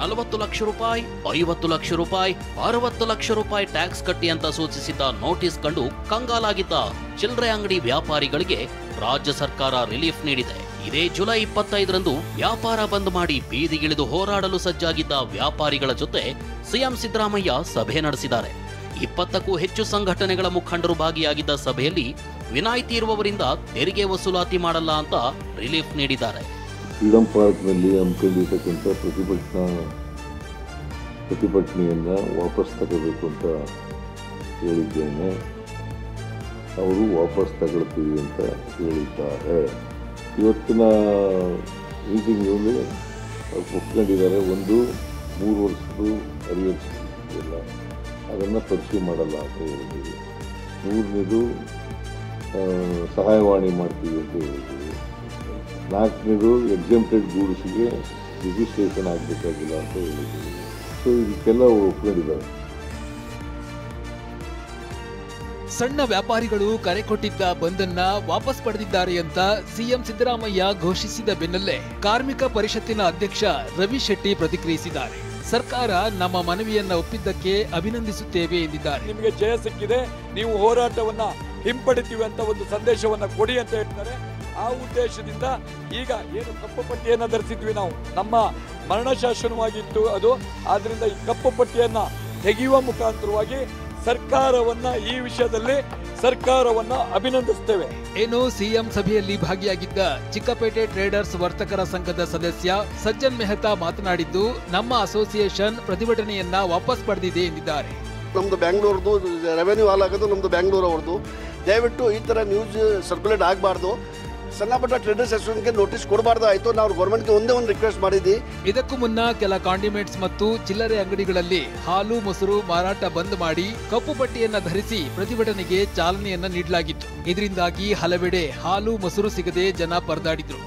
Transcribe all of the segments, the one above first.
40 ಲಕ್ಷ ರೂಪಾಯಿ, 50 ಲಕ್ಷ ರೂಪಾಯಿ, 60 ಲಕ್ಷ ರೂಪಾಯಿ ಟ್ಯಾಕ್ಸ್ ಕಟ್ಟಿ ಅಂತ ಸೂಚಿಸಿದ್ದ ನೋಟಿಸ್ ಕಂಡು ಕಂಗಾಲಾಗಿದ್ದ ಚಿಲ್ಲರೆ ಅಂಗಡಿ ವ್ಯಾಪಾರಿಗಳಿಗೆ ರಾಜ್ಯ ಸರ್ಕಾರ ರಿಲೀಫ್ ನೀಡಿದೆ. ಇದೇ ಜುಲೈ 25ರಂದು ವ್ಯಾಪಾರ ಬಂದ್ ಮಾಡಿ ಬೀದಿಗಿಳಿದು ಹೋರಾಡಲು ಸಜ್ಜಾಗಿದ್ದ ವ್ಯಾಪಾರಿಗಳ ಜೊತೆ ಸಿಎಂ ಸಿದ್ದರಾಮಯ್ಯ ಸಭೆ ನಡೆಸಿದ್ದಾರೆ. 20ಕ್ಕೂ ಹೆಚ್ಚು ಸಂಘಟನೆಗಳ ಮುಖಂಡರು ಭಾಗಿಯಾಗಿದ್ದ ಸಭೆಯಲ್ಲಿ ವಿನಾಯಿತಿ ಇರುವವರಿಂದ ತೆರಿಗೆ ವಸೂಲಾತಿ ಮಾಡಲ್ಲ ಅಂತ ರಿಲೀಫ್ ನೀಡಿದ್ದಾರೆ. ಫ್ರೀಡಂ ಪಾರ್ಕ್ನಲ್ಲಿ ಹಮ್ಮಿಕೊಂಡಿರ್ತಕ್ಕಂಥ ಪ್ರತಿಭಟನೆಯನ್ನು ವಾಪಸ್ ತಗೋಬೇಕು ಅಂತ ಹೇಳಿದ್ದೇನೆ. ಅವರು ವಾಪಸ್ ತಗೊಳ್ತೀವಿ ಅಂತ ಹೇಳಿದ್ದಾರೆ. ಇವತ್ತಿನ ಮೀಟಿಂಗಲ್ಲಿ ಒಪ್ಕೊಂಡಿದ್ದಾರೆ. 3 ವರ್ಷದ್ದು ಅರಿಯರ್ಸ್ ಇಲ್ಲ, ಅದನ್ನು ಪರ್ಸ್ಯೂ ಮಾಡಲ್ಲ ಅಂತ ಹೇಳಿದ್ದೀವಿ. 3ನೇದು ಸಹಾಯವಾಣಿ ಮಾಡ್ತೀವಿ ಅಂತ ಹೇಳಿದ್ದೀವಿ. 4ನೇದು ಎಕ್ಸೆಂಪ್ಟೆಡ್ ಗೂಡ್ಸ್ಗೆ ರಿಜಿಸ್ಟ್ರೇಷನ್ ಆಗಬೇಕಾಗಿಲ್ಲ ಅಂತ ಹೇಳಿದ್ದೀವಿ. ಸೊ ಇದಕ್ಕೆಲ್ಲ ಅವರು ಒಪ್ಕೊಂಡಿದ್ದಾರೆ. ಸಣ್ಣ ವ್ಯಾಪಾರಿಗಳು ಕರೆ ಕೊಟ್ಟಿದ್ದ ಬಂದನ್ನ ವಾಪಸ್ ಪಡೆದಿದ್ದಾರೆ ಅಂತ ಸಿಎಂ ಸಿದ್ದರಾಮಯ್ಯ ಘೋಷಿಸಿದ ಬೆನ್ನಲ್ಲೇ ಕಾರ್ಮಿಕ ಪರಿಷತ್ತಿನ ಅಧ್ಯಕ್ಷ ರವಿ ಶೆಟ್ಟಿ ಪ್ರತಿಕ್ರಿಯಿಸಿದ್ದಾರೆ. ಸರ್ಕಾರ ನಮ್ಮ ಮನವಿಯನ್ನ ಒಪ್ಪಿದ್ದಕ್ಕೆ ಅಭಿನಂದಿಸುತ್ತೇವೆ ಎಂದಿದ್ದಾರೆ. ನಿಮಗೆ ಜಯ ಸಿಕ್ಕಿದೆ, ನೀವು ಹೋರಾಟವನ್ನ ಹಿಂಪಡಿತೀವಿ ಅಂತ ಒಂದು ಸಂದೇಶವನ್ನ ಕೊಡಿ ಅಂತ ಹೇಳ್ತಾರೆ. ಆ ಉದ್ದೇಶದಿಂದ ಈಗ ಏನು ಕಪ್ಪು ಪಟ್ಟಿಯನ್ನ ಧರಿಸಿದ್ವಿ ನಾವು, ನಮ್ಮ ಮರಣ ಶಾಸನವಾಗಿತ್ತು ಅದು. ಆದ್ರಿಂದ ಈ ಕಪ್ಪು ಪಟ್ಟಿಯನ್ನ ತೆಗೆಯುವ ಮುಖಾಂತರವಾಗಿ ಸರ್ಕಾರವನ್ನ ಈ ವಿಷಯದಲ್ಲಿ ಸರ್ಕಾರವನ್ನ ಅಭಿನಂದಿಸುತ್ತೇವೆ. ಏನು ಸಿಎಂ ಸಭೆಯಲ್ಲಿ ಭಾಗಿಯಾಗಿದ್ದ ಚಿಕ್ಕಪೇಟೆ ಟ್ರೇಡರ್ಸ್ ವರ್ತಕರ ಸಂಘದ ಸದಸ್ಯ ಸಜ್ಜನ್ ಮೆಹ್ತಾ ಮಾತನಾಡಿದ್ದು, ನಮ್ಮ ಅಸೋಸಿಯೇಷನ್ ಪ್ರತಿಭಟನೆಯನ್ನ ವಾಪಸ್ ಪಡೆದಿದೆ ಎಂದಿದ್ದಾರೆ. ನಮ್ದು ಬ್ಯಾಂಗ್ಳೂರ್ದು ರೆವೆನ್ಯೂ ಹಾಲ್ ಆಗೋದು ನಮ್ದು ಬ್ಯಾಂಗ್ಳೂರ್ ಅವ್ರದ್ದು. ದಯವಿಟ್ಟು ಈ ತರ ನ್ಯೂಸ್ ಸರ್ಕ್ಯುಲೇಟ್ ಆಗಬಾರ್ದು. ಸಣ್ಣ ಪುಟ್ಟ ಟ್ರೇಡರ್ಸ್ ಅಸೋಸಿಯೇಷನ್ಗೆ ನೋಟಿಸ್ ಕೊಡಬಾರ್ದು ಆಯ್ತು. ನಾವು ಗೌರ್ಮೆಂಟ್ಗೆ ಒಂದೇ ಒಂದು ರಿಕ್ವೆಸ್ಟ್ ಮಾಡಿದ್ವಿ. ಇದಕ್ಕೂ ಮುನ್ನ ಕೆಲ ಕಾಂಡಿಮೆಂಟ್ಸ್ ಮತ್ತು ಚಿಲ್ಲರೆ ಅಂಗಡಿಗಳಲ್ಲಿ ಹಾಲು ಮೊಸರು ಮಾರಾಟ ಬಂದ್ ಮಾಡಿ ಕಪ್ಪು ಪಟ್ಟಿಯನ್ನ ಧರಿಸಿ ಪ್ರತಿಭಟನೆಗೆ ಚಾಲನೆಯನ್ನ ನೀಡಲಾಗಿತ್ತು. ಇದರಿಂದಾಗಿ ಹಲವೆಡೆ ಹಾಲು ಮೊಸರು ಸಿಗದೆ ಜನ ಪರದಾಡಿದ್ರು.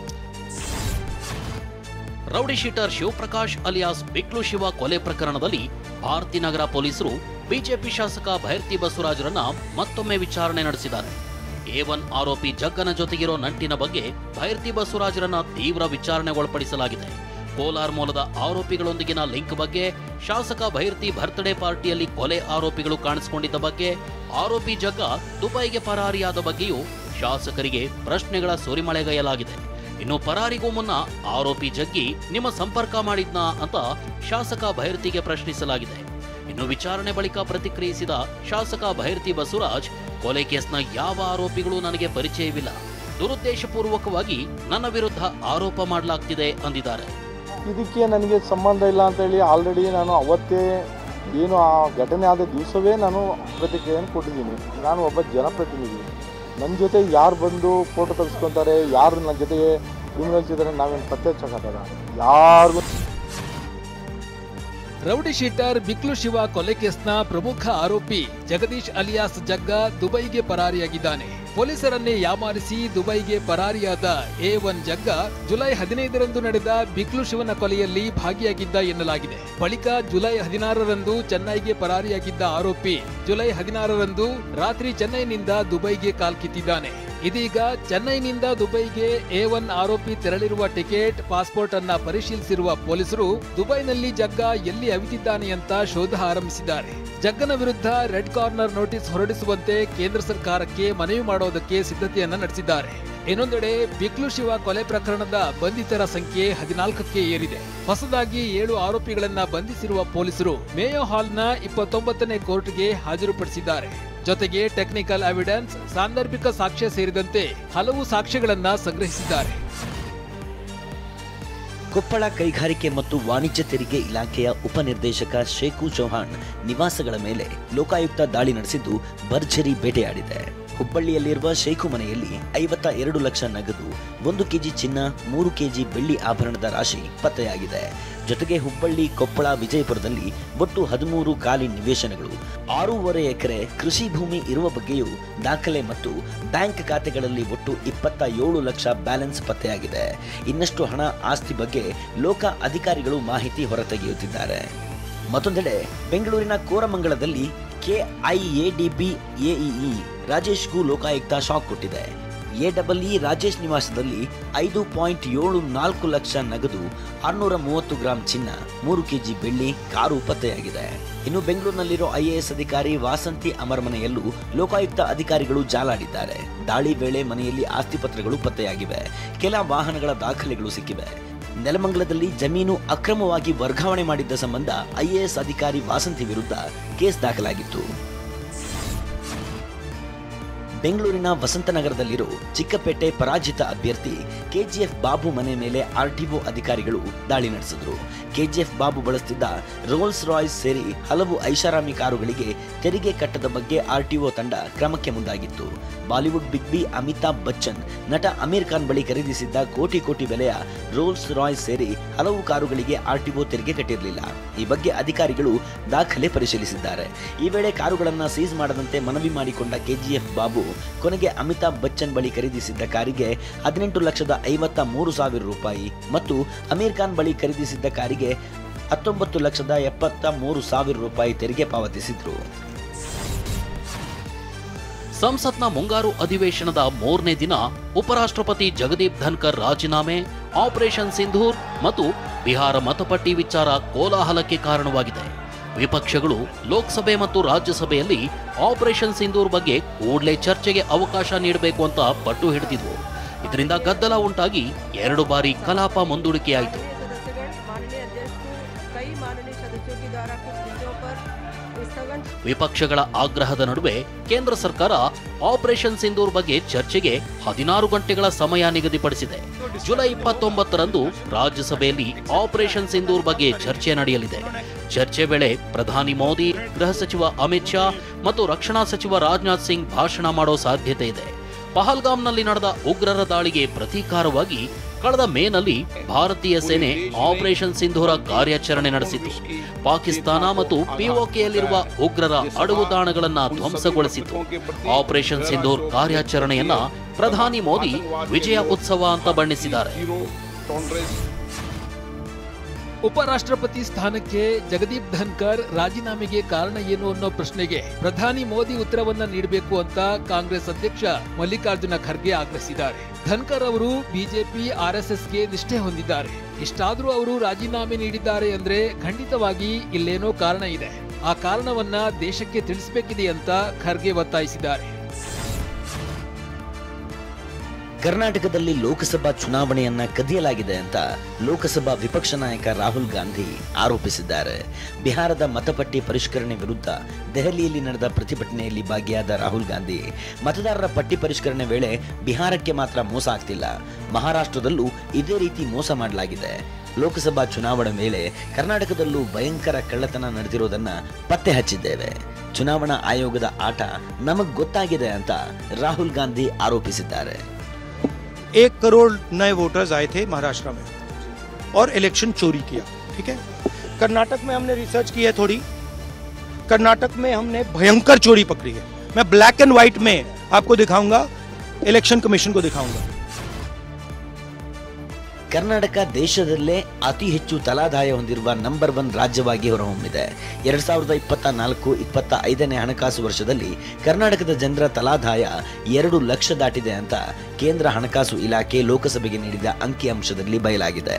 Rowdy sheeter Shivaprakash alias Biklu Shiva ಕೊಲೆ ಪ್ರಕರಣದಲ್ಲಿ ಭಾರತೀನಗರ ಪೊಲೀಸರು ಬಿಜೆಪಿ ಶಾಸಕ ಭೈರ್ತಿ ಬಸವರಾಜರನ್ನ ಮತ್ತೊಮ್ಮೆ ವಿಚಾರಣೆ ನಡೆಸಿದ್ದಾರೆ. A1 ಆರೋಪಿ ಜಗ್ಗನ ಜೊತೆಗಿರೋ ನಂಟಿನ ಬಗ್ಗೆ ಭೈರ್ತಿ ಬಸವರಾಜರನ್ನ ತೀವ್ರ ವಿಚಾರಣೆಗೊಳಪಡಿಸಲಾಗಿದೆ. ಕೋಲಾರ್ ಮೂಲದ ಆರೋಪಿಗಳೊಂದಿಗಿನ ಲಿಂಕ್ ಬಗ್ಗೆ, ಶಾಸಕ ಭೈರ್ತಿ ಬರ್ತ್ಡೇ ಪಾರ್ಟಿಯಲ್ಲಿ ಕೊಲೆ ಆರೋಪಿಗಳು ಕಾಣಿಸಿಕೊಂಡಿದ್ದ ಬಗ್ಗೆ, ಆರೋಪಿ ಜಗ್ಗ ದುಬೈಗೆ ಪರಾರಿಯಾದ ಬಗ್ಗೆಯೂ ಶಾಸಕರಿಗೆ ಪ್ರಶ್ನೆಗಳ ಸುರಿಮಳೆಗೈಯಲಾಗಿದೆ. ಇನ್ನು ಪರಾರಿಗೂ ಮುನ್ನ ಆರೋಪಿ ಜಗ್ಗಿ ನಿಮ್ಮ ಸಂಪರ್ಕ ಮಾಡಿದ್ನಾ ಅಂತ ಶಾಸಕ ಭೈರ್ತಿಗೆ ಪ್ರಶ್ನಿಸಲಾಗಿದೆ. ಇನ್ನು ವಿಚಾರಣೆ ಬಳಿಕ ಪ್ರತಿಕ್ರಿಯಿಸಿದ ಶಾಸಕ ಭೈರ್ತಿ ಬಸವರಾಜ್, ಕೊಲೆ ಕೇಸ್ನ ಯಾವ ಆರೋಪಿಗಳು ನನಗೆ ಪರಿಚಯವಿಲ್ಲ, ದುರುದ್ದೇಶಪೂರ್ವಕವಾಗಿ ನನ್ನ ವಿರುದ್ಧ ಆರೋಪ ಮಾಡಲಾಗ್ತಿದೆ ಅಂದಿದ್ದಾರೆ. ಇದಕ್ಕೆ ನನಗೆ ಸಂಬಂಧ ಇಲ್ಲ ಅಂತ ಹೇಳಿ ಆಲ್ರೆಡಿ ನಾನು ಅವತ್ತೇ ಏನು ಆ ಘಟನೆ ಆದ ದಿವಸವೇ ನಾನು ಪ್ರತಿಕ್ರಿಯೆಯನ್ನು ಕೊಟ್ಟಿದ್ದೀನಿ. ನಾನು ಒಬ್ಬ ಜನಪ್ರತಿನಿಧಿ. ನನ್ನ ಜೊತೆ ಯಾರು ಬಂದು ಫೋಟೋ ತೆಗೆಸ್ಕೊತಾರೆ, ಯಾರು ನನ್ನ ಜೊತೆಗೆ ಕ್ರಿಮಿನಲ್ಸ್ ಇದ್ದಾರೆ, ನಾವೇನು ಪತ್ತೆ ಹಚ್ಚಕ್ಕಾಗಲ್ಲ ಯಾರಿಗೂ. ರೌಡಿ ಶೀಟರ್ ಬಿಕ್ಲು ಶಿವ ಕೊಲೆ ಕೇಸ್ನ ಪ್ರಮುಖ ಆರೋಪಿ ಜಗದೀಶ್ ಅಲಿಯಾಸ್ ಜಗ್ಗ ದುಬೈಗೆ ಪರಾರಿಯಾಗಿದ್ದಾನೆ. ಪೊಲೀಸರನ್ನೇ ಯಾಮಾರಿಸಿ ದುಬೈಗೆ ಪರಾರಿಯಾದ A1 ಜಗ್ಗ ಜುಲೈ 15ರಂದು ನಡೆದ ಬಿಕ್ಲು ಶಿವನ ಕೊಲೆಯಲ್ಲಿ ಭಾಗಿಯಾಗಿದ್ದ ಎನ್ನಲಾಗಿದೆ. ಬಳಿಕ ಜುಲೈ 16ರಂದು ಚೆನ್ನೈಗೆ ಪರಾರಿಯಾಗಿದ್ದ ಆರೋಪಿ ಜುಲೈ 16ರಂದು ರಾತ್ರಿ ಚೆನ್ನೈನಿಂದ ದುಬೈಗೆ ಕಾಲ್ಕಿತ್ತಿದ್ದಾನೆ. ಇದೀಗ ಚೆನ್ನೈನಿಂದ ದುಬೈಗೆ A1 ಆರೋಪಿ ತೆರಳಿರುವ ಟಿಕೆಟ್, ಪಾಸ್ಪೋರ್ಟ್ ಅನ್ನ ಪರಿಶೀಲಿಸಿರುವ ಪೊಲೀಸರು ದುಬೈನಲ್ಲಿ ಜಗ್ಗ ಎಲ್ಲಿ ಅವಿತಿದ್ದಾನೆ ಅಂತ ಶೋಧ ಆರಂಭಿಸಿದ್ದಾರೆ. ಜಗ್ಗನ ವಿರುದ್ಧ ರೆಡ್ ಕಾರ್ನರ್ ನೋಟಿಸ್ ಹೊರಡಿಸುವಂತೆ ಕೇಂದ್ರ ಸರ್ಕಾರಕ್ಕೆ ಮನವಿ ಮಾಡೋದಕ್ಕೆ ಸಿದ್ಧತೆಯನ್ನ ನಡೆಸಿದ್ದಾರೆ. ಇನ್ನೊಂದೆಡೆ ಬಿಕ್ಲು ಶಿವ ಕೊಲೆ ಪ್ರಕರಣದ ಬಂಧಿತರ ಸಂಖ್ಯೆ 14ಕ್ಕೆ ಏರಿದೆ. ಹೊಸದಾಗಿ 7 ಆರೋಪಿಗಳನ್ನ ಬಂಧಿಸಿರುವ ಪೊಲೀಸರು ಮೇಯೋ ಹಾಲ್ನ 29ನೇ ಕೋರ್ಟ್ಗೆ ಹಾಜರುಪಡಿಸಿದ್ದಾರೆ. ಜೊತೆಗೆ ಟೆಕ್ನಿಕಲ್ ಎವಿಡೆನ್ಸ್, ಸಾಂದರ್ಭಿಕ ಸಾಕ್ಷ್ಯ ಸೇರಿದಂತೆ ಹಲವು ಸಾಕ್ಷ್ಯಗಳನ್ನ ಸಂಗ್ರಹಿಸಿದ್ದಾರೆ. ಕೊಪ್ಪಳ ಕೈಗಾರಿಕೆ ಮತ್ತು ವಾಣಿಜ್ಯ ತೆರಿಗೆ ಇಲಾಖೆಯ ಉಪನಿರ್ದೇಶಕ ಶೇಖು ಚೌಹಾಣ್ ನಿವಾಸಗಳ ಮೇಲೆ ಲೋಕಾಯುಕ್ತ ದಾಳಿ ನಡೆಸಿದ್ದು ಭರ್ಜರಿ ಬೇಟೆಯಾಡಿದೆ. ಹುಬ್ಬಳ್ಳಿಯಲ್ಲಿರುವ ಶೇಖು ಮನೆಯಲ್ಲಿ 52 ಲಕ್ಷ ನಗದು, 1 ಕೆಜಿ ಚಿನ್ನ, 3 ಕೆಜಿ ಬೆಳ್ಳಿ ಆಭರಣದ ರಾಶಿ ಪತ್ತೆಯಾಗಿದೆ. ಜೊತೆಗೆ ಹುಬ್ಬಳ್ಳಿ, ಕೊಪ್ಪಳ, ವಿಜಯಪುರದಲ್ಲಿ ಒಟ್ಟು 13 ಖಾಲಿ ನಿವೇಶನಗಳು, 6.5 ಎಕರೆ ಕೃಷಿ ಭೂಮಿ ಇರುವ ಬಗ್ಗೆಯೂ ದಾಖಲೆ ಮತ್ತು ಬ್ಯಾಂಕ್ ಖಾತೆಗಳಲ್ಲಿ ಒಟ್ಟು 27 ಲಕ್ಷ ಬ್ಯಾಲೆನ್ಸ್ ಪತ್ತೆಯಾಗಿದೆ. ಇನ್ನಷ್ಟು ಹಣ, ಆಸ್ತಿ ಬಗ್ಗೆ ಲೋಕ ಅಧಿಕಾರಿಗಳು ಮಾಹಿತಿ ಹೊರತೆಗೆಯುತ್ತಿದ್ದಾರೆ. ಮತ್ತೊಂದೆಡೆ ಬೆಂಗಳೂರಿನ ಕೋರಮಂಗಲದಲ್ಲಿ KIADB AEE ರಾಜೇಶ್ಗೂ ಲೋಕಾಯುಕ್ತ ಶಾಕ್ ಕೊಟ್ಟಿದೆ. ಎಡಬ್ಲ್ಇ ರಾಜೇಶ್ ನಿವಾಸದಲ್ಲಿ 5.74 ಲಕ್ಷ ನಗದು, 630 ಗ್ರಾಂ ಚಿನ್ನ, 3 ಕೆಜಿ ಬೆಳ್ಳಿ, ಕಾರು ಪತ್ತೆಯಾಗಿದೆ. ಇನ್ನು ಬೆಂಗಳೂರಿನಲ್ಲಿರೋ ಐಎಎಸ್ ಅಧಿಕಾರಿ ವಾಸಂತಿ ಅಮರ್ ಮನೆಯಲ್ಲೂ ಲೋಕಾಯುಕ್ತ ಅಧಿಕಾರಿಗಳು ಜಾಲಾಡಿದ್ದಾರೆ. ದಾಳಿ ವೇಳೆ ಮನೆಯಲ್ಲಿ ಆಸ್ತಿಪತ್ರಗಳು ಪತ್ತೆಯಾಗಿವೆ, ಕೆಲ ವಾಹನಗಳ ದಾಖಲೆಗಳು ಸಿಕ್ಕಿವೆ. ನೆಲಮಂಗಲದಲ್ಲಿ ಜಮೀನು ಅಕ್ರಮವಾಗಿ ವರ್ಗಾವಣೆ ಮಾಡಿದ್ದ ಸಂಬಂಧ ಐಎಎಸ್ ಅಧಿಕಾರಿ ವಾಸಂತಿ ವಿರುದ್ಧ ಕೇಸ್ ದಾಖಲಾಗಿತ್ತು. ಬೆಂಗಳೂರಿನ ವಸಂತನಗರದಲ್ಲಿರೋ ಚಿಕ್ಕಪೇಟೆ ಪರಾಜಿತ ಅಭ್ಯರ್ಥಿ ಕೆಜಿಎಫ್ ಬಾಬು ಮನೆ ಮೇಲೆ ಆರ್ಟಿಒ ಅಧಿಕಾರಿಗಳು ದಾಳಿ ನಡೆಸಿದ್ರು. ಕೆಜಿಎಫ್ ಬಾಬು ಬಳಸುತ್ತಿದ್ದ ರೋಲ್ಸ್ ರಾಯ್ಸ್ ಸೇರಿ ಹಲವು ಐಷಾರಾಮಿ ಕಾರುಗಳಿಗೆ ತೆರಿಗೆ ಕಟ್ಟದ ಬಗ್ಗೆ ಆರ್ಟಿಒ ತಂಡ ಕ್ರಮಕ್ಕೆ ಮುಂದಾಗಿತ್ತು. Bollywood big B Amitabh Bachchan ನಟ ಅಮೀರ್ ಖಾನ್ ಬಳಿ ಖರೀದಿಸಿದ್ದ ಕೋಟಿ ಬೆಲೆಯ ರೋಲ್ಸ್ ರಾಯ್ಸ್ ಸೇರಿ ಹಲವು ಕಾರುಗಳಿಗೆ ಆರ್ಟಿಒ ತೆರಿಗೆ ಕಟ್ಟಿರಲಿಲ್ಲ. ಈ ಬಗ್ಗೆ ಅಧಿಕಾರಿಗಳು ದಾಖಲೆ ಪರಿಶೀಲಿಸಿದ್ದಾರೆ. ಈ ವೇಳೆ ಕಾರುಗಳನ್ನು ಸೀಸ್ ಮಾಡದಂತೆ ಮನವಿ ಮಾಡಿಕೊಂಡ ಕೆಜಿಎಫ್ ಬಾಬು ಕೊನೆಗೆ ಅಮಿತಾಬ್ ಬಚ್ಚನ್ ಬಳಿ ಖರೀದಿಸಿದ್ದ ಕಾರಿಗೆ 18,53,000 ರೂಪಾಯಿ ಮತ್ತು ಅಮೀರ್ ಖಾನ್ ಬಳಿ ಖರೀದಿಸಿದ್ದ ಕಾರಿಗೆ 19,73,000 ರೂಪಾಯಿ ತೆರಿಗೆ ಪಾವತಿಸಿದ್ರು. ಸಂಸತ್ನ ಮುಂಗಾರು ಅಧಿವೇಶನದ 3ನೇ ದಿನ ಉಪರಾಷ್ಟ್ರಪತಿ ಜಗದೀಪ್ ಧನ್ಕರ್ ರಾಜೀನಾಮೆ, ಆಪರೇಷನ್ ಸಿಂಧೂರ್ ಮತ್ತು ಬಿಹಾರ ಮತಪಟ್ಟಿ ವಿಚಾರ ಕೋಲಾಹಲಕ್ಕೆ ಕಾರಣವಾಗಿದೆ. ವಿಪಕ್ಷಗಳು ಲೋಕಸಭೆ ಮತ್ತು ರಾಜ್ಯಸಭೆಯಲ್ಲಿ ಆಪರೇಷನ್ ಸಿಂಧೂರ್ ಬಗ್ಗೆ ಕೂಡಲೇ ಚರ್ಚೆಗೆ ಅವಕಾಶ ನೀಡಬೇಕು ಅಂತ ಪಟ್ಟು ಹಿಡಿದಿದ್ವು. ಇದರಿಂದ ಗದ್ದಲ ಉಂಟಾಗಿ 2 ಬಾರಿ ಕಲಾಪ ಮುಂದೂಡಿಕೆಯಾಯಿತು. ವಿಪಕ್ಷಗಳ ಆಗ್ರಹದ ನಡುವೆ ಕೇಂದ್ರ ಸರ್ಕಾರ ಆಪರೇಷನ್ ಸಿಂಧೂರ್ ಬಗ್ಗೆ ಚರ್ಚೆಗೆ 16 ಗಂಟೆಗಳ ಸಮಯ ನಿಗದಿಪಡಿಸಿದೆ. ಜುಲೈ 29ರಂದು ರಾಜ್ಯಸಭೆಯಲ್ಲಿ ಆಪರೇಷನ್ ಸಿಂಧೂರ್ ಬಗ್ಗೆ ಚರ್ಚೆ ನಡೆಯಲಿದೆ. ಚರ್ಚೆ ವೇಳೆ ಪ್ರಧಾನಿ ಮೋದಿ, ಗೃಹ ಸಚಿವ ಅಮಿತ್ ಶಾ ಮತ್ತು ರಕ್ಷಣಾ ಸಚಿವ ರಾಜನಾಥ್ ಸಿಂಗ್ ಭಾಷಣ ಮಾಡೋ ಸಾಧ್ಯತೆ ಇದೆ. ಪಹಲ್ಗಾಮ್ನಲ್ಲಿ ನಡೆದ ಉಗ್ರರ ದಾಳಿಗೆ ಪ್ರತೀಕಾರವಾಗಿ ಕಳೆದ ಮೇನಲ್ಲಿ ಭಾರತೀಯ ಸೇನೆ ಆಪರೇಷನ್ ಸಿಂಧೂರ ಕಾರ್ಯಾಚರಣೆ ನಡೆಸಿತು. ಪಾಕಿಸ್ತಾನ ಮತ್ತು ಪಿಒಕೆಯಲ್ಲಿರುವ ಉಗ್ರರ ಅಡಗುತಾಣಗಳನ್ನು ಧ್ವಂಸಗೊಳಿಸಿತು. ಆಪರೇಷನ್ ಸಿಂಧೂರ್ ಕಾರ್ಯಾಚರಣೆಯನ್ನ ಪ್ರಧಾನಿ ಮೋದಿ ವಿಜಯ ಉತ್ಸವ ಅಂತ ಬಣ್ಣಿಸಿದ್ದಾರೆ. ಉಪರಾಷ್ಟ್ರಪತಿ ಸ್ಥಾನಕ್ಕೆ ಜಗದೀಪ್ ಧನ್ಕರ್ ರಾಜೀನಾಮೆಗೆ ಕಾರಣ ಏನು ಅನ್ನೋ ಪ್ರಶ್ನೆಗೆ ಪ್ರಧಾನಿ ಮೋದಿ ಉತ್ತರವನ್ನ ನೀಡಬೇಕು ಅಂತ ಕಾಂಗ್ರೆಸ್ ಅಧ್ಯಕ್ಷ ಮಲ್ಲಿಕಾರ್ಜುನ ಖರ್ಗೆ ಆಗ್ರಹಿಸಿದ್ದಾರೆ. ಧನ್ಕರ್ ಅವರು ಬಿಜೆಪಿ ಆರ್ಎಸ್ಎಸ್ಗೆ ನಿಷ್ಠೆ ಹೊಂದಿದ್ದಾರೆ. ಇಷ್ಟಾದ್ರೂ ಅವರು ರಾಜೀನಾಮೆ ನೀಡಿದ್ದಾರೆ ಅಂದ್ರೆ ಖಂಡಿತವಾಗಿ ಇಲ್ಲೇನೋ ಕಾರಣ ಇದೆ. ಆ ಕಾರಣವನ್ನ ದೇಶಕ್ಕೆ ತಿಳಿಸಬೇಕಿದೆ ಅಂತ ಖರ್ಗೆ ಒತ್ತಾಯಿಸಿದ್ದಾರೆ. ಕರ್ನಾಟಕದಲ್ಲಿ ಲೋಕಸಭಾ ಚುನಾವಣೆಯನ್ನ ಕದಿಯಲಾಗಿದೆ ಅಂತ ಲೋಕಸಭಾ ವಿಪಕ್ಷ ನಾಯಕ ರಾಹುಲ್ ಗಾಂಧಿ ಆರೋಪಿಸಿದ್ದಾರೆ. ಬಿಹಾರದ ಮತಪಟ್ಟಿ ಪರಿಷ್ಕರಣೆ ವಿರುದ್ಧ ದೆಹಲಿಯಲ್ಲಿ ನಡೆದ ಪ್ರತಿಭಟನೆಯಲ್ಲಿ ಭಾಗಿಯಾದ ರಾಹುಲ್ ಗಾಂಧಿ, ಮತದಾರರ ಪಟ್ಟಿ ಪರಿಷ್ಕರಣೆ ವೇಳೆ ಬಿಹಾರಕ್ಕೆ ಮಾತ್ರ ಮೋಸ ಆಗ್ತಿಲ್ಲ, ಮಹಾರಾಷ್ಟ್ರದಲ್ಲೂ ಇದೇ ರೀತಿ ಮೋಸ ಮಾಡಲಾಗಿದೆ. ಲೋಕಸಭಾ ಚುನಾವಣೆ ವೇಳೆ ಕರ್ನಾಟಕದಲ್ಲೂ ಭಯಂಕರ ಕಳ್ಳತನ ನಡೆದಿರೋದನ್ನ ಪತ್ತೆ ಹಚ್ಚಿದ್ದೇವೆ. ಚುನಾವಣಾ ಆಯೋಗದ ಆಟ ನಮಗ್ ಗೊತ್ತಾಗಿದೆ ಅಂತ ರಾಹುಲ್ ಗಾಂಧಿ ಆರೋಪಿಸಿದ್ದಾರೆ. 1 करोड़ नए वोटर्स आए थे महाराष्ट्र में और इलेक्शन चोरी किया. ठीक है, कर्नाटक में हमने रिसर्च की है थोड़ी. कर्नाटक में हमने भयंकर चोरी पकड़ी है. मैं ब्लैक एंड व्हाइट में आपको दिखाऊंगा, इलेक्शन कमीशन को दिखाऊंगा. ಕರ್ನಾಟಕ ದೇಶದಲ್ಲೇ ಅತಿ ಹೆಚ್ಚು ತಲಾದಾಯ ಹೊಂದಿರುವ ನಂಬರ್ 1 ರಾಜ್ಯವಾಗಿ ಹೊರಹೊಮ್ಮಿದೆ. 2024-25ನೇ ಹಣಕಾಸು ವರ್ಷದಲ್ಲಿ ಕರ್ನಾಟಕದ ಜನರ ತಲಾದಾಯ 2 ಲಕ್ಷ ದಾಟಿದೆ ಅಂತ ಕೇಂದ್ರ ಹಣಕಾಸು ಇಲಾಖೆ ಲೋಕಸಭೆಗೆ ನೀಡಿದ ಅಂಕಿಅಂಶದಲ್ಲಿ ಬಯಲಾಗಿದೆ.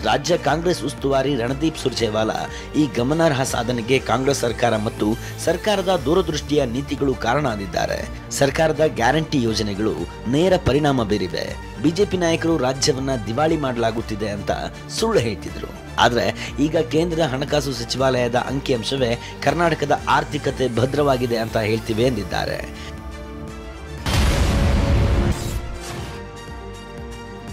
ರಾಜ್ಯ ಕಾಂಗ್ರೆಸ್ ಉಸ್ತುವಾರಿ ರಣದೀಪ್ ಸುರ್ಜೇವಾಲಾ ಈ ಗಮನಾರ್ಹ ಸಾಧನೆಗೆ ಕಾಂಗ್ರೆಸ್ ಸರ್ಕಾರ ಮತ್ತು ಸರ್ಕಾರದ ದೂರದೃಷ್ಟಿಯ ನೀತಿಗಳು ಕಾರಣ ಅಂದಿದ್ದಾರೆ. ಸರ್ಕಾರದ ಗ್ಯಾರಂಟಿ ಯೋಜನೆಗಳು ನೇರ ಪರಿಣಾಮ ಬೀರಿವೆ. ಬಿಜೆಪಿ ನಾಯಕರು ರಾಜ್ಯವನ್ನ ದಿವಾಳಿ ಮಾಡಲಾಗುತ್ತಿದೆ ಅಂತ ಸುಳ್ಳು ಹೇಳ್ತಿದ್ರು. ಆದ್ರೆ ಈಗ ಕೇಂದ್ರ ಹಣಕಾಸು ಸಚಿವಾಲಯದ ಅಂಕಿಅಂಶವೇ ಕರ್ನಾಟಕದ ಆರ್ಥಿಕತೆ ಭದ್ರವಾಗಿದೆ ಅಂತ ಹೇಳ್ತಿವೆ ಎಂದಿದ್ದಾರೆ.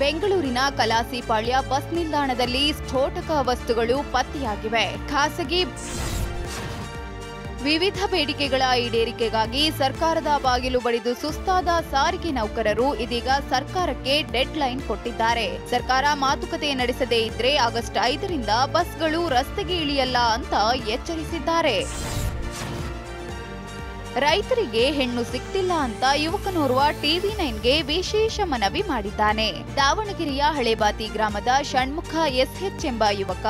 ಬೆಂಗಳೂರಿನ ಕಲಾಸಿಪಾಳ್ಯ ಬಸ್ ನಿಲ್ದಾಣದಲ್ಲಿ ಸ್ಫೋಟಕ ವಸ್ತುಗಳು ಪತ್ತೆಯಾಗಿವೆ. ಖಾಸಗಿ ವಿವಿಧ ಬೇಡಿಕೆಗಳ ಈಡೇರಿಕೆಗಾಗಿ ಸರ್ಕಾರದ ಬಾಗಿಲು ಬಡಿದು ಸುಸ್ತಾದ ಸಾರಿಗೆ ನೌಕರರು ಇದೀಗ ಸರ್ಕಾರಕ್ಕೆ ಡೆಡ್ ಲೈನ್ ಕೊಟ್ಟಿದ್ದಾರೆ. ಸರ್ಕಾರ ಮಾತುಕತೆ ನಡೆಸದೇ ಇದ್ರೆ ಆಗಸ್ಟ್ 5ರಿಂದ ಬಸ್ಗಳು ರಸ್ತೆಗೆ ಇಳಿಯಲ್ಲ ಅಂತ ಎಚ್ಚರಿಸಿದ್ದಾರೆ. ರೈತರಿಗೆ ಹೆಣ್ಣು ಸಿಕ್ತಿಲ್ಲ ಅಂತ ಯುವಕನೋರ್ವ TV9ಗೆ ವಿಶೇಷ ಮನವಿ ಮಾಡಿದ್ದಾನೆ. ದಾವಣಗೆರೆಯ ಹಳೇಬಾತಿ ಗ್ರಾಮದ ಷಣ್ಮುಖ SH ಎಂಬ ಯುವಕ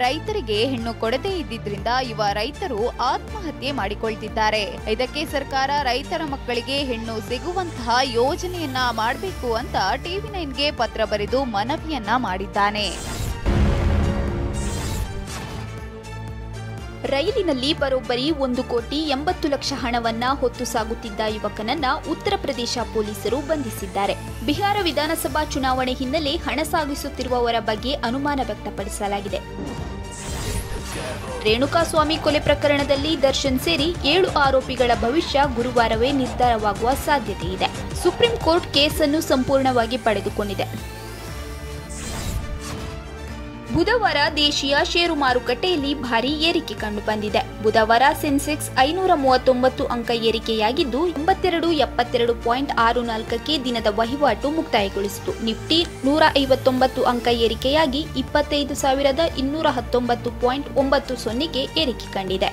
ರೈತರಿಗೆ ಹೆಣ್ಣು ಕೊಡದೇ ಇದ್ದಿದ್ರಿಂದ ಯುವ ರೈತರು ಆತ್ಮಹತ್ಯೆ ಮಾಡಿಕೊಳ್ತಿದ್ದಾರೆ. ಇದಕ್ಕೆ ಸರ್ಕಾರ ರೈತರ ಮಕ್ಕಳಿಗೆ ಹೆಣ್ಣು ಸಿಗುವಂತಹ ಯೋಜನೆಯನ್ನ ಮಾಡಬೇಕು ಅಂತ TV9ಗೆ ಪತ್ರ ಬರೆದು ಮನವಿಯನ್ನ ಮಾಡಿದ್ದಾನೆ. ರೈಲಿನಲ್ಲಿ ಬರೋಬ್ಬರಿ 1,80,00,000 ಹಣವನ್ನ ಹೊತ್ತು ಸಾಗುತ್ತಿದ್ದ ಯುವಕನನ್ನ ಉತ್ತರ ಪ್ರದೇಶ ಪೊಲೀಸರು ಬಂಧಿಸಿದ್ದಾರೆ. ಬಿಹಾರ ವಿಧಾನಸಭಾ ಚುನಾವಣೆ ಹಿನ್ನೆಲೆ ಹಣ ಸಾಗಿಸುತ್ತಿರುವವರ ಬಗ್ಗೆ ಅನುಮಾನ ವ್ಯಕ್ತಪಡಿಸಲಾಗಿದೆ. ರೇಣುಕಾಸ್ವಾಮಿ ಕೊಲೆ ಪ್ರಕರಣದಲ್ಲಿ ದರ್ಶನ್ ಸೇರಿ 7 ಆರೋಪಿಗಳ ಭವಿಷ್ಯ ಗುರುವಾರವೇ ನಿರ್ಧಾರವಾಗುವ ಸಾಧ್ಯತೆ ಇದೆ. ಸುಪ್ರೀಂ ಕೋರ್ಟ್ ಕೇಸನ್ನು ಸಂಪೂರ್ಣವಾಗಿ ಪಡೆದುಕೊಂಡಿದೆ. ಬುಧವಾರ ದೇಶೀಯ ಷೇರು ಮಾರುಕಟ್ಟೆಯಲ್ಲಿ ಭಾರೀ ಏರಿಕೆ ಕಂಡುಬಂದಿದೆ. ಬುಧವಾರ ಸೆನ್ಸೆಕ್ಸ್ 539 ಅಂಕ ಏರಿಕೆಯಾಗಿದ್ದು 8272.64ಕ್ಕೆ ದಿನದ ವಹಿವಾಟು ಮುಕ್ತಾಯಗೊಳಿಸಿತು. ನಿಫ್ಟಿ 159 ಅಂಕ ಏರಿಕೆಯಾಗಿ 25,219.90ಗೆ ಏರಿಕೆ ಕಂಡಿದೆ.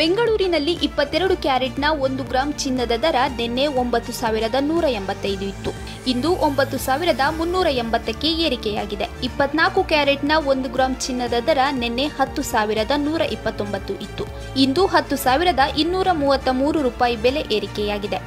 ಬೆಂಗಳೂರಿನಲ್ಲಿ 22 ಕ್ಯಾರೆಟ್ನ 1 ಗ್ರಾಂ ಚಿನ್ನದ ದರ ನಿನ್ನೆ 9,185 ಇತ್ತು. ಇಂದು 9,380ಕ್ಕೆ ಏರಿಕೆಯಾಗಿದೆ. 24 ಕ್ಯಾರೆಟ್ನ 1 ಗ್ರಾಂ ಚಿನ್ನದ ದರ ನಿನ್ನೆ 10,129 ಇತ್ತು. ಇಂದು 10,233 ರೂಪಾಯಿ ಬೆಲೆ ಏರಿಕೆಯಾಗಿದೆ.